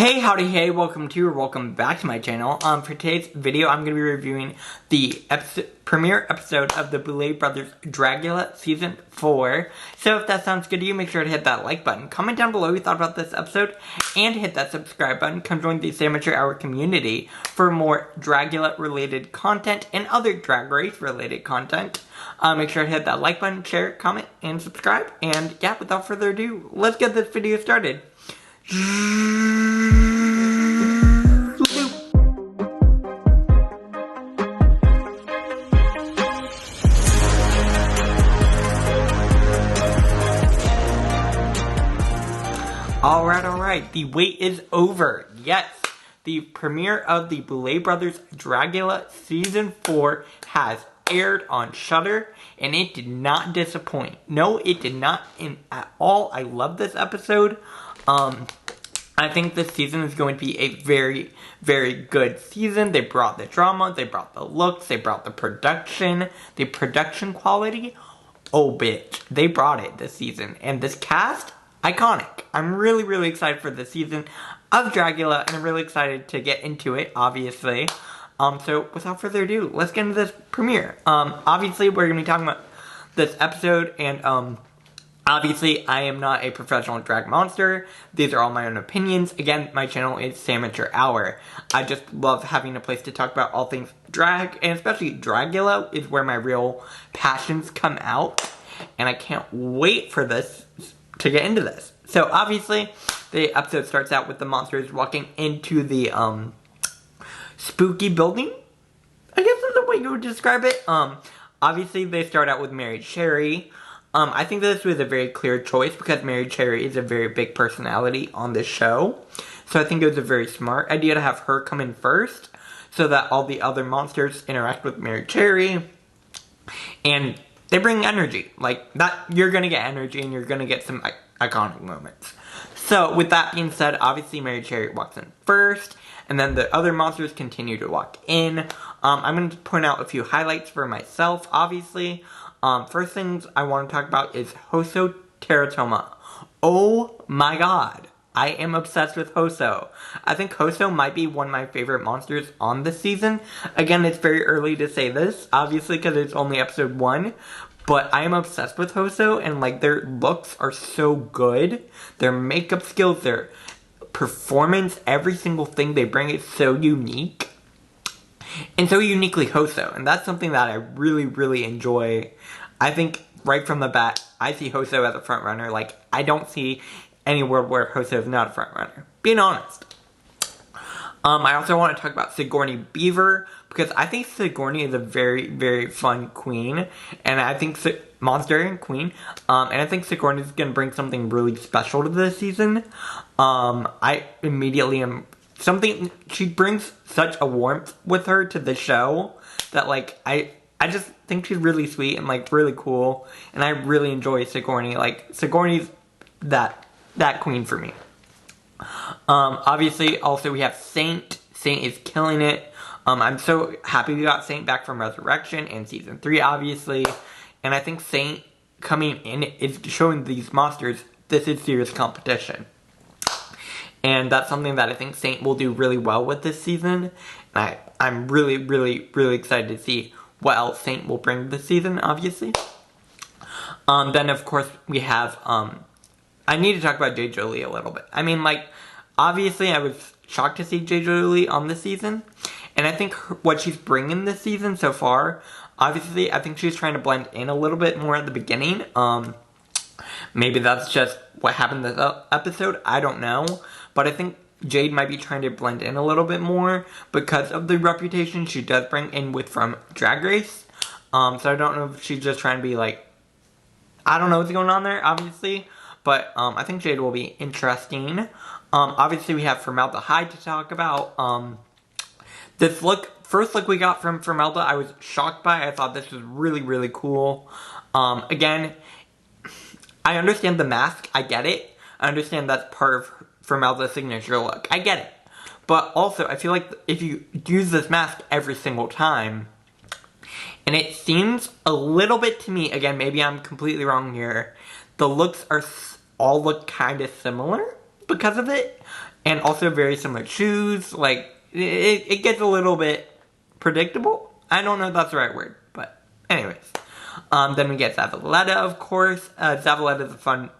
Hey, howdy, hey, welcome back to my channel. For today's video, I'm going to be reviewing the premiere episode of the Boulet Brothers Dragula Season 4. So if that sounds good to you, make sure to hit that like button. Comment down below what you thought about this episode, and hit that subscribe button. Come join the Amateur Hour community for more Dragula-related content and other Drag Race-related content. Make sure to hit that like button, share, comment, and subscribe. And yeah, without further ado, let's get this video started. Alright, the wait is over. Yes, the premiere of the Boulet Brothers Dragula Season 4 has aired on Shudder, and it did not disappoint. No, it did not at all. I love this episode. I think this season is going to be a very, very good season. They brought the drama, they brought the looks, they brought the production quality. Oh, bitch. They brought it this season. And this cast, iconic. I'm really, really excited for this season of Dragula, and I'm really excited to get into it, obviously. So, without further ado, let's get into this premiere. Obviously, we're going to be talking about this episode, and, obviously, I am not a professional drag monster. These are all my own opinions. Again, my channel is Amateur Hour. I just love having a place to talk about all things drag, and especially Dragula is where my real passions come out. And I can't wait for this, to get into this. So, obviously, the episode starts out with the monsters walking into the, spooky building, I guess is the way you would describe it. Obviously, they start out with Mary Cherry. I think this was a very clear choice because Mary Cherry is a very big personality on this show. So I think it was a very smart idea to have her come in first so that all the other monsters interact with Mary Cherry. And they bring energy. Like, that, you're going to get energy and you're going to get some iconic moments. So, with that being said, obviously Mary Cherry walks in first, and then the other monsters continue to walk in. I'm going to point out a few highlights for myself, obviously. First things I want to talk about is Hoso Teratoma. Oh my god. I am obsessed with Hoso. I think Hoso might be one of my favorite monsters on this season. Again, it's very early to say this, obviously, because it's only episode 1. But I am obsessed with Hoso, and like their looks are so good. Their makeup skills, their performance, every single thing they bring is so unique. And so uniquely Hoso, and that's something that I really, really enjoy. I think right from the bat, I see Hoso as a front runner. Like, I don't see any world where Hoso is not a front runner. Being honest. I also want to talk about Sigourney Beaver, because I think Sigourney is a very, very fun queen, and I think monster and queen, and I think Sigourney is going to bring something really special to this season. I immediately am she brings such a warmth with her to the show that, like, I just think she's really sweet and, like, really cool, and I really enjoy Sigourney. Like, Sigourney's that queen for me. Obviously, also we have Saint. Saint is killing it. I'm so happy we got Saint back from Resurrection and Season 3, obviously, and I think Saint coming in is showing these monsters this is serious competition. And that's something that I think Saint will do really well with this season. And I'm really, really, really excited to see what else Saint will bring this season, obviously. Then, of course, we have, I need to talk about J. Jolie a little bit. I mean, like, obviously, I was shocked to see J. Jolie on this season. And I think what she's bringing this season so far, obviously, I think she's trying to blend in a little bit more at the beginning. Maybe that's just what happened this episode. I don't know. But I think Jade might be trying to blend in a little bit more because of the reputation she does bring in from Drag Race. So I don't know if she's just trying to be like, I don't know what's going on there, obviously. But I think Jade will be interesting. Obviously we have Formaldehyde to talk about. This first look we got from Formaldehyde, I was shocked by. I thought this was really, really cool. Again, I understand the mask. I get it. I understand that's part of Formaldehyde's signature look. I get it. But also, I feel like if you use this mask every single time, and it seems a little bit to me, again, maybe I'm completely wrong here, the looks all look kind of similar because of it. And also very similar shoes. Like, it gets a little bit predictable. I don't know if that's the right word, but anyways. Then we get Zavaleta, of course. Zavaleta is a fun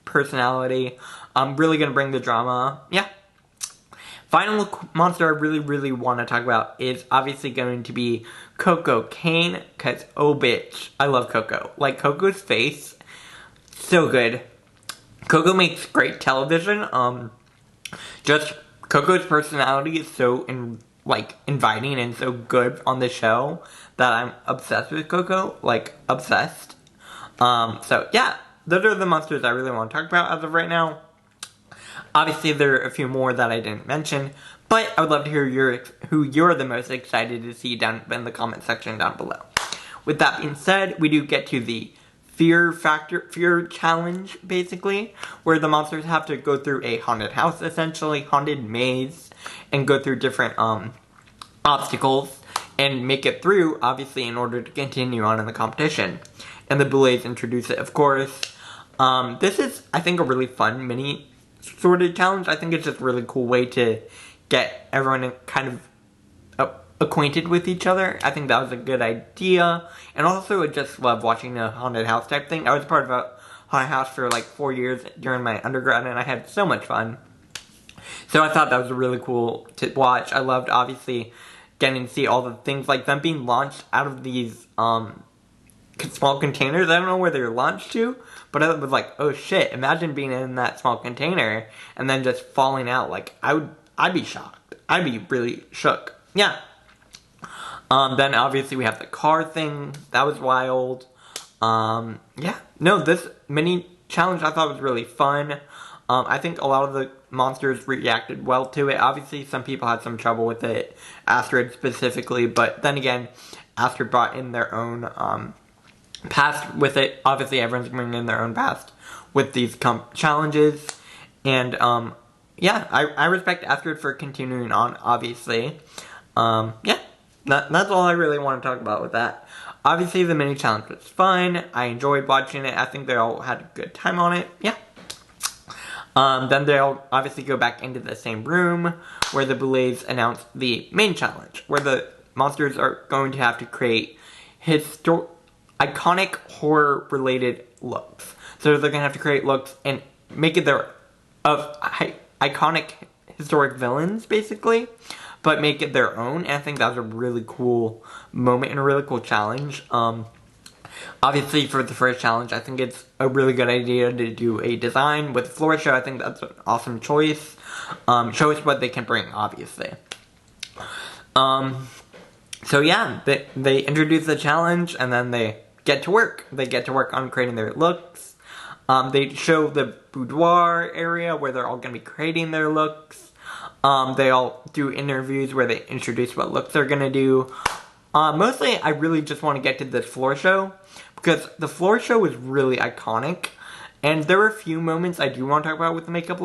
personality. Really gonna bring the drama. Yeah. Final monster I really want to talk about is obviously going to be Coco Kane, because, oh bitch, I love Coco. Like, Coco's face, so good. Coco makes great television. Just Coco's personality is so inviting and so good on the show that I'm obsessed with Coco, like obsessed. So yeah, those are the monsters I really want to talk about as of right now. Obviously, there are a few more that I didn't mention, but I would love to hear who you're the most excited to see down in the comment section down below. With that being said, we do get to the fear challenge, basically, where the monsters have to go through a haunted house, essentially, haunted maze, and go through different obstacles, and make it through, obviously, in order to continue on in the competition. And the Boulets introduce it, of course. This is, I think, a really fun mini sort of challenge. I think it's just a really cool way to get everyone kind of acquainted with each other. I think that was a good idea. And also, I just love watching a haunted house type thing. I was part of a haunted house for like 4 years during my undergrad, and I had so much fun. So I thought that was really cool to watch. I loved, obviously, getting to see all the things, like them being launched out of these small containers. I don't know where they were launched to, but I was like, oh shit, imagine being in that small container and then just falling out. Like, I'd be shocked. I'd be really shook. Yeah. Then obviously we have the car thing. That was wild. Yeah. No, this mini challenge I thought was really fun. I think a lot of the monsters reacted well to it. Obviously, some people had some trouble with it. Astrid specifically, but then again, Astrid brought in their own, past with it. Obviously, everyone's bringing in their own past with these challenges. And, yeah, I respect Astrid for continuing on, obviously. Yeah, that's all I really want to talk about with that. Obviously, the mini challenge was fun. I enjoyed watching it. I think they all had a good time on it. Yeah. Then they'll obviously go back into the same room where the Boulets announced the main challenge, where the monsters are going to have to create iconic horror-related looks. So they're going to have to create looks and make it their iconic historic villains, basically, but make it their own. And I think that was a really cool moment and a really cool challenge. Obviously, for the first challenge, I think it's a really good idea to do a design with a floor show. I think that's an awesome choice. Show us what they can bring, obviously. So yeah, they introduce the challenge, and then they get to work. They get to work on creating their looks. They show the boudoir area where they're all going to be creating their looks. They all do interviews where they introduce what looks they're going to do. Mostly, I really just want to get to this floor show, because the floor show was really iconic, and there were a few moments I do want to talk about with the makeup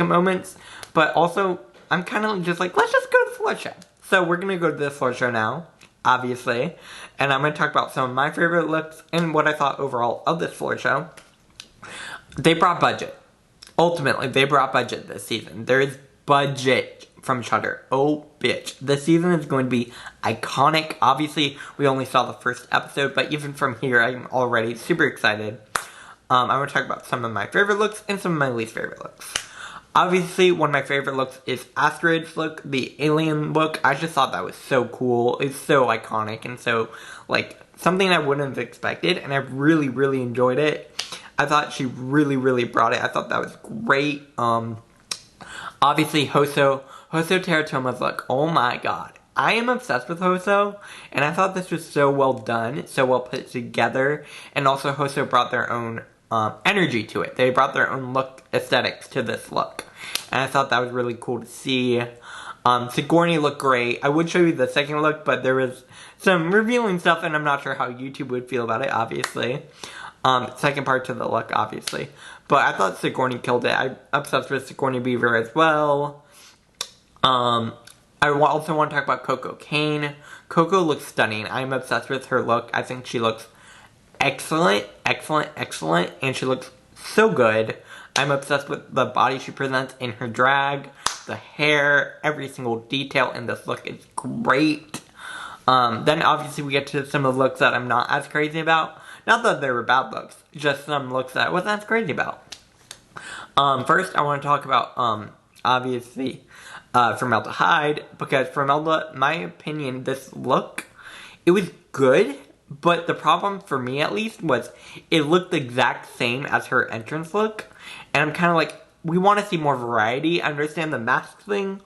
moments, but also, I'm kind of just like, let's just go to the floor show. So we're going to go to the floor show now, obviously, and I'm going to talk about some of my favorite looks and what I thought overall of this floor show. They brought budget. Ultimately, they brought budget this season. There is budget from Shudder. Oh, bitch. This season is going to be iconic. Obviously, we only saw the first episode, but even from here, I'm already super excited. I'm going to talk about some of my favorite looks and some of my least favorite looks. Obviously, one of my favorite looks is Astrid's look, the alien look. I just thought that was so cool. It's so iconic and so, like, something I wouldn't have expected, and I really, really enjoyed it. I thought she really, really brought it. I thought that was great. Obviously, Hoso Teratoma's look. Oh my god. I am obsessed with Hoso, and I thought this was so well done, so well put together, and also Hoso brought their own energy to it. They brought their own look aesthetics to this look, and I thought that was really cool to see. Sigourney looked great. I would show you the second look, but there was some revealing stuff, and I'm not sure how YouTube would feel about it, obviously. Second part to the look, obviously. But I thought Sigourney killed it. I'm obsessed with Sigourney Beaver as well. I also want to talk about Coco Kane. Coco looks stunning. I'm obsessed with her look. I think she looks excellent, excellent, excellent, and she looks so good. I'm obsessed with the body she presents in her drag, the hair, every single detail in this look is great. Then obviously we get to some of the looks that I'm not as crazy about. Not that they were bad looks, just some looks that I wasn't as crazy about. First I want to talk about, obviously, Formaldehyde, because Formaldehyde, my opinion, this look, it was good, but the problem for me at least was it looked the exact same as her entrance look, and I'm kind of like, we want to see more variety. I understand the mask thing,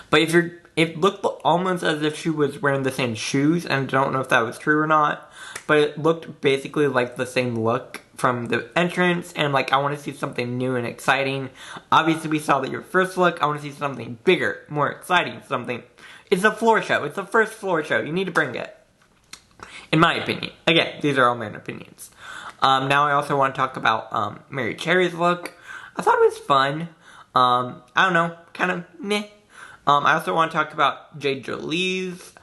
but it looked almost as if she was wearing the same shoes, and I don't know if that was true or not, but it looked basically like the same look from the entrance, and like, I want to see something new and exciting. Obviously, we saw that your first look. I want to see something bigger, more exciting, something. It's a floor show. It's the first floor show. You need to bring it. In my opinion. Again, these are all my opinions. Now I also want to talk about Mary Cherry's look. I thought it was fun. I don't know, kind of meh. I also want to talk about Jade Jolie's.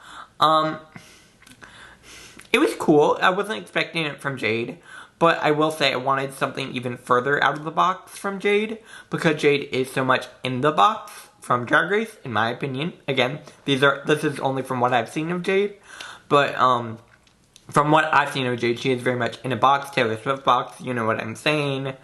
It was cool. I wasn't expecting it from Jade. But I will say I wanted something even further out of the box from Jade, because Jade is so much in the box from Drag Race, in my opinion. Again, this is only from what I've seen of Jade. But from what I've seen of Jade, she is very much in a box, Taylor Swift box, you know what I'm saying.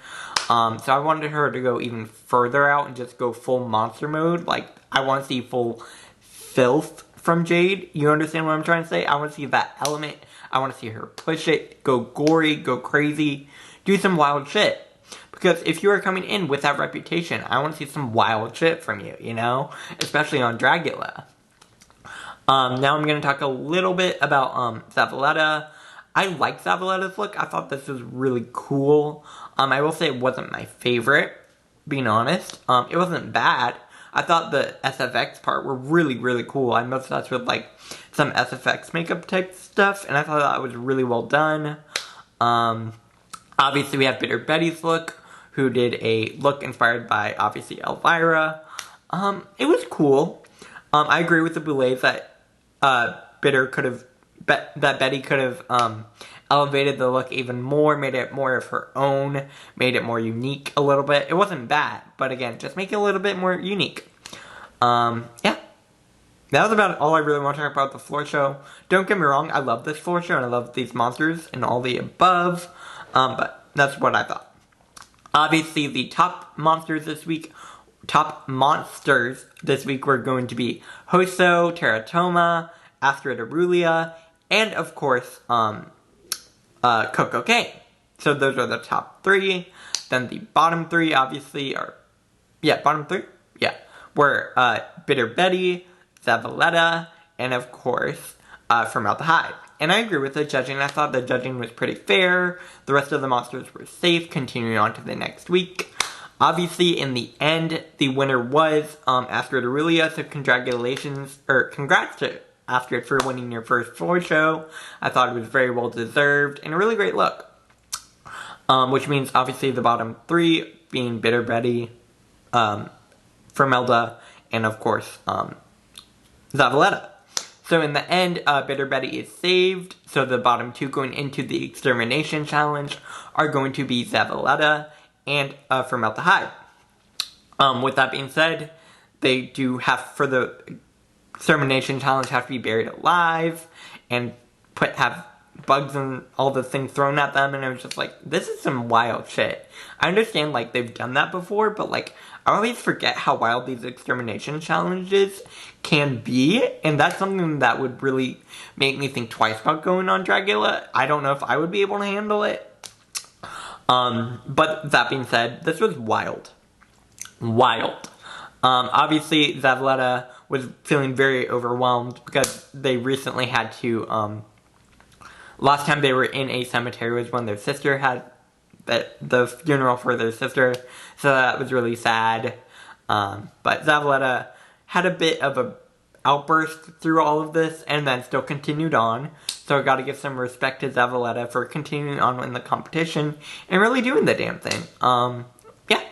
So I wanted her to go even further out and just go full monster mode. Like, I want to see full filth from Jade. You understand what I'm trying to say? I want to see that element. I want to see her push it, go gory, go crazy, do some wild shit. Because if you are coming in with that reputation, I want to see some wild shit from you, you know? Especially on Dragula. Now I'm going to talk a little bit about Zavaleta. I like Zavaletta's look. I thought this was really cool. I will say it wasn't my favorite, being honest. It wasn't bad. I thought the SFX part were really, really cool. I'm obsessed with, like, some SFX makeup type stuff, and I thought that was really well done. Obviously, we have Bitter Betty's look, who did a look inspired by, obviously, Elvira. It was cool. I agree with the Boulet that Betty could have elevated the look even more, made it more of her own, made it more unique a little bit. It wasn't bad, but again, just make it a little bit more unique. Yeah. That was about all I really want to talk about the floor show. Don't get me wrong, I love this floor show and I love these monsters and all the above, but that's what I thought. Obviously, the top monsters this week were going to be Hoso, Teratoma, Astrid Aurelia, and of course, Coco Kane. So those are the top three. Then the bottom three, obviously, were Bitter Betty, Zavaleta, and of course, Formaldehyde. And I agree with the judging. I thought the judging was pretty fair. The rest of the monsters were safe, continuing on to the next week. Obviously, in the end, the winner was Astrid Aurelia, so congrats to Astrid for winning your first floor show. I thought it was very well deserved and a really great look. Which means obviously the bottom three being Bitter Betty, Formelda, and of course Zavaleta. So in the end, Bitter Betty is saved. So the bottom two going into the Extermination Challenge are going to be Zavaleta and Formaldehyde. With that being said, they do have, for the Extermination Challenge, have to be buried alive and have bugs and all the things thrown at them, and I was just like, this is some wild shit. I understand, like, they've done that before, but, like, I always forget how wild these Extermination Challenges can be, and that's something that would really make me think twice about going on Dragula. I don't know if I would be able to handle it. But that being said, this was wild. Wild. Obviously, Zavaleta was feeling very overwhelmed because they recently had to, last time they were in a cemetery was when their sister had the funeral for their sister, so that was really sad. But Zavaleta had a bit of a outburst through all of this and then still continued on. So I gotta give some respect to Zavaleta for continuing on in the competition and really doing the damn thing. Yeah.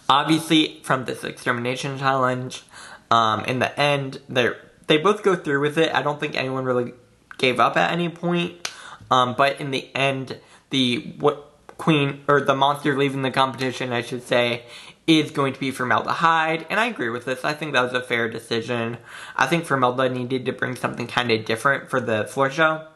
Obviously, from this Extermination Challenge, in the end, they both go through with it. I don't think anyone really gave up at any point. But in the end, the queen, or the monster leaving the competition, I should say, is going to be formaldehyde, and I agree with this. I think that was a fair decision. I think formaldehyde needed to bring something kind of different for the floor show,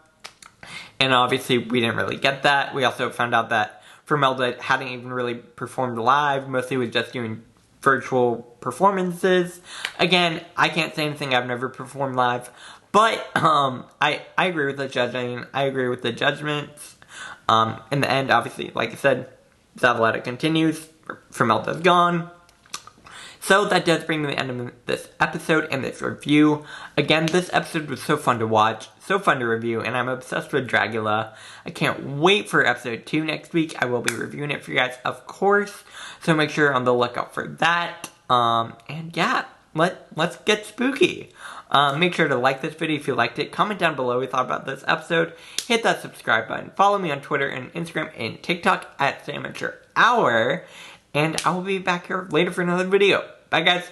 and obviously we didn't really get that. We also found out that formaldehyde hadn't even really performed live, mostly was just doing virtual performances. Again, I can't say anything, I've never performed live, but I agree with the judging, I agree with the judgments. In the end, obviously, like I said, Zavaleta continues, Formaldehyde's gone. So that does bring me to the end of this episode and this review. Again, this episode was so fun to watch, so fun to review, and I'm obsessed with Dragula. I can't wait for episode 2 next week. I will be reviewing it for you guys, of course, so make sure you're on the lookout for that. And yeah, let's get spooky. Make sure to like this video if you liked it. Comment down below what you thought about this episode. Hit that subscribe button. Follow me on Twitter and Instagram and TikTok at SamateurHour. And I will be back here later for another video. Bye, guys.